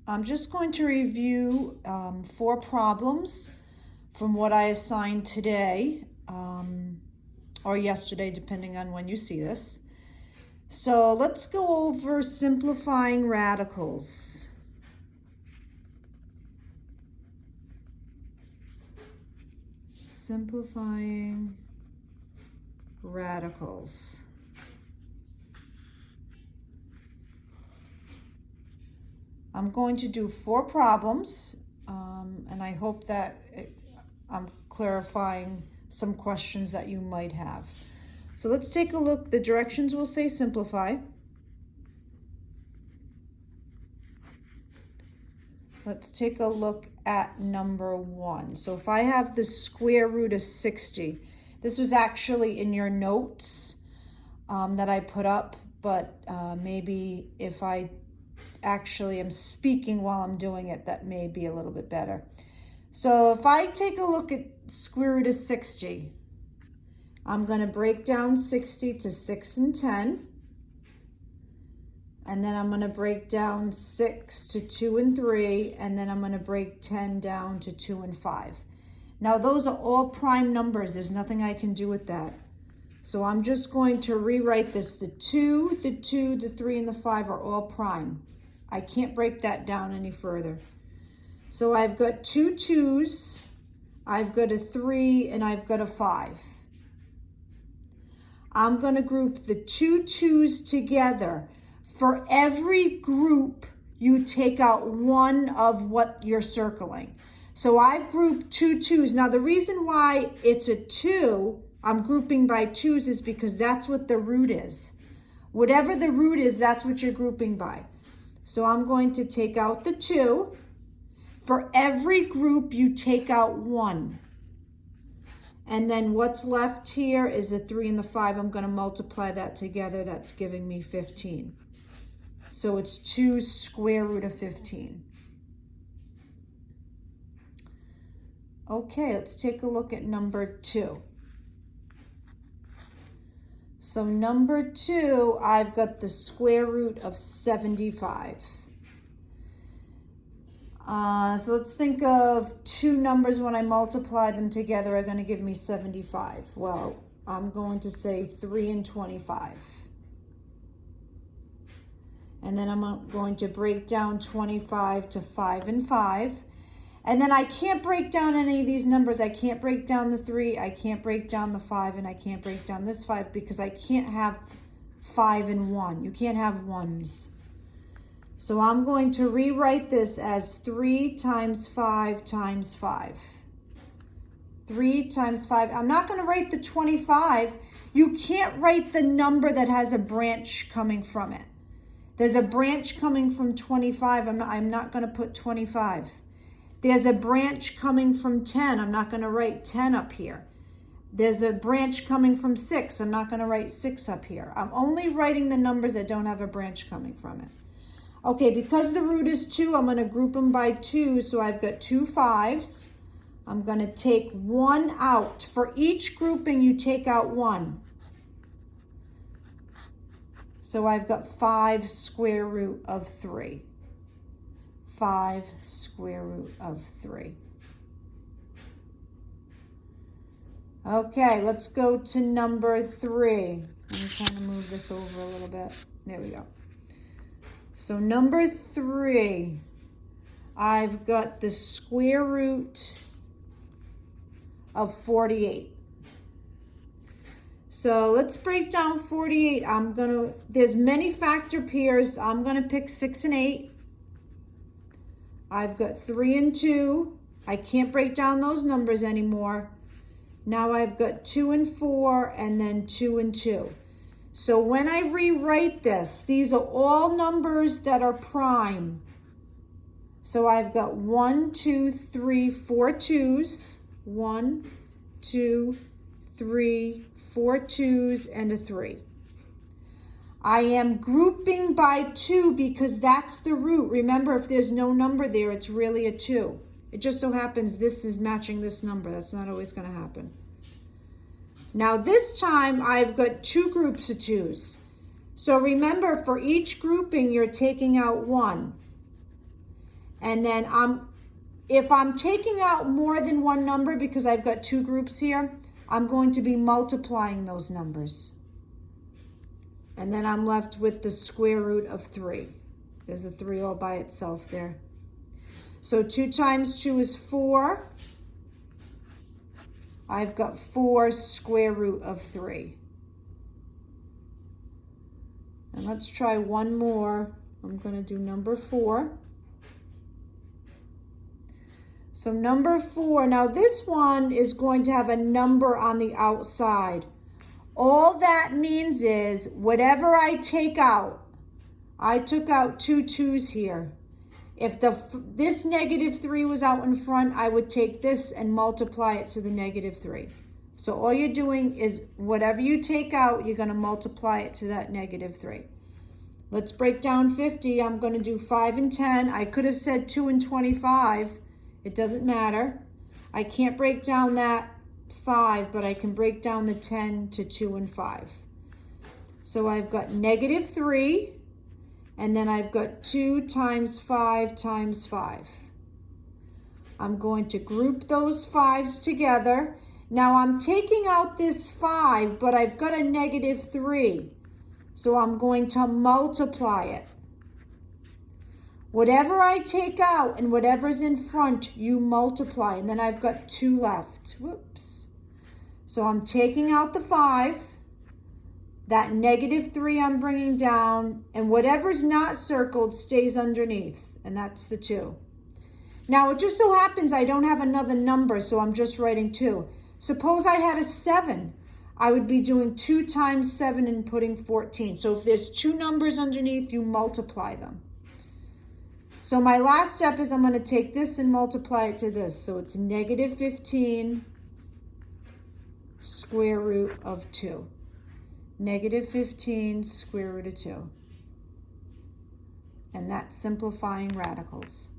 I'm just going to review 4 problems from what I assigned today or yesterday, depending on when you see this. So let's go over simplifying radicals. Simplifying radicals. I'm going to do 4 problems, and I hope that I'm clarifying some questions that you might have. So let's take a look. The directions will say simplify. Let's take a look at number 1. So if I have the square root of 60, this was actually in your notes that I put up, but maybe if I actually am speaking while I'm doing it, that may be a little bit better. So if I take a look at square root of 60, I'm going to break down 60 to 6 and 10. And then I'm going to break down 6 to 2 and 3. And then I'm going to break 10 down to 2 and 5. Now those are all prime numbers. There's nothing I can do with that. So I'm just going to rewrite this. The 2, the 2, the 3, and the 5 are all prime. I can't break that down any further. So I've got 2 2s, I've got a 3, and I've got a 5. I'm going to group the 2 2s together. For every group, you take out one of what you're circling. So I've grouped 2 2s. Now the reason why it's a 2, I'm grouping by 2s, is because that's what the root is. Whatever the root is, that's what you're grouping by. So I'm going to take out the 2. For every group, you take out 1. And then what's left here is the 3 and the 5. I'm going to multiply that together. That's giving me 15. So it's 2 square root of 15. Okay, let's take a look at number 2. So number 2, I've got the square root of 75. So let's think of 2 numbers when I multiply them together are going to give me 75. Well, I'm going to say 3 and 25. And then I'm going to break down 25 to 5 and 5. And then I can't break down any of these numbers. I can't break down the 3, I can't break down the 5, and I can't break down this 5 because I can't have 5 and 1. You can't have 1s. So I'm going to rewrite this as 3 times 5 times 5. 3 times 5. I'm not going to write the 25. You can't write the number that has a branch coming from it. There's a branch coming from 25. I'm not going to put 25. There's a branch coming from 10. I'm not going to write 10 up here. There's a branch coming from 6. I'm not going to write 6 up here. I'm only writing the numbers that don't have a branch coming from it. Okay, because the root is 2, I'm going to group them by 2. So I've got 2 5s. I'm going to take 1 out. For each grouping, you take out 1. So I've got 5 square root of 3. 5 square root of 3. Okay, let's go to number 3. Let me kind of move this over a little bit. There we go. So number 3, I've got the square root of 48. So let's break down 48. There's many factor pairs. I'm going to pick 6 and 8. I've got 3 and 2. I can't break down those numbers anymore. Now I've got 2 and 4 and then 2 and 2. So when I rewrite this, these are all numbers that are prime. So I've got 1, 2, 3, 4 2s. 1, 2, 3, 4 2s, and a 3. I am grouping by 2 because that's the root. Remember, if there's no number there, it's really a 2. It just so happens this is matching this number. That's not always going to happen. Now this time I've got 2 groups of 2s. So remember, for each grouping, you're taking out 1. And then if I'm taking out more than one number, because I've got two groups here, I'm going to be multiplying those numbers. And then I'm left with the square root of 3. There's a 3 all by itself there. So 2 times 2 is 4. I've got 4 square root of 3. And let's try one more. I'm going to do number 4. So number 4, now this one is going to have a number on the outside. All that means is whatever I take out, I took out 2 2's here. If this negative 3 was out in front, I would take this and multiply it to the negative 3. So all you're doing is whatever you take out, you're going to multiply it to that negative 3. Let's break down 50. I'm going to do 5 and 10. I could have said 2 and 25. It doesn't matter. I can't break down that 5, but I can break down the 10 to 2 and 5. So I've got negative 3, and then I've got 2 times 5 times 5. I'm going to group those 5's together. Now I'm taking out this 5, but I've got a negative 3. So I'm going to multiply it. Whatever I take out and whatever's in front, you multiply. And then I've got 2 left. Whoops. So I'm taking out the 5. That negative 3 I'm bringing down. And whatever's not circled stays underneath. And that's the 2. Now it just so happens I don't have another number, so I'm just writing 2. Suppose I had a 7. I would be doing 2 times 7 and putting 14. So if there's 2 numbers underneath, you multiply them. So my last step is I'm going to take this and multiply it to this. So it's negative 15 square root of 2. Negative 15 square root of 2. And that's simplifying radicals.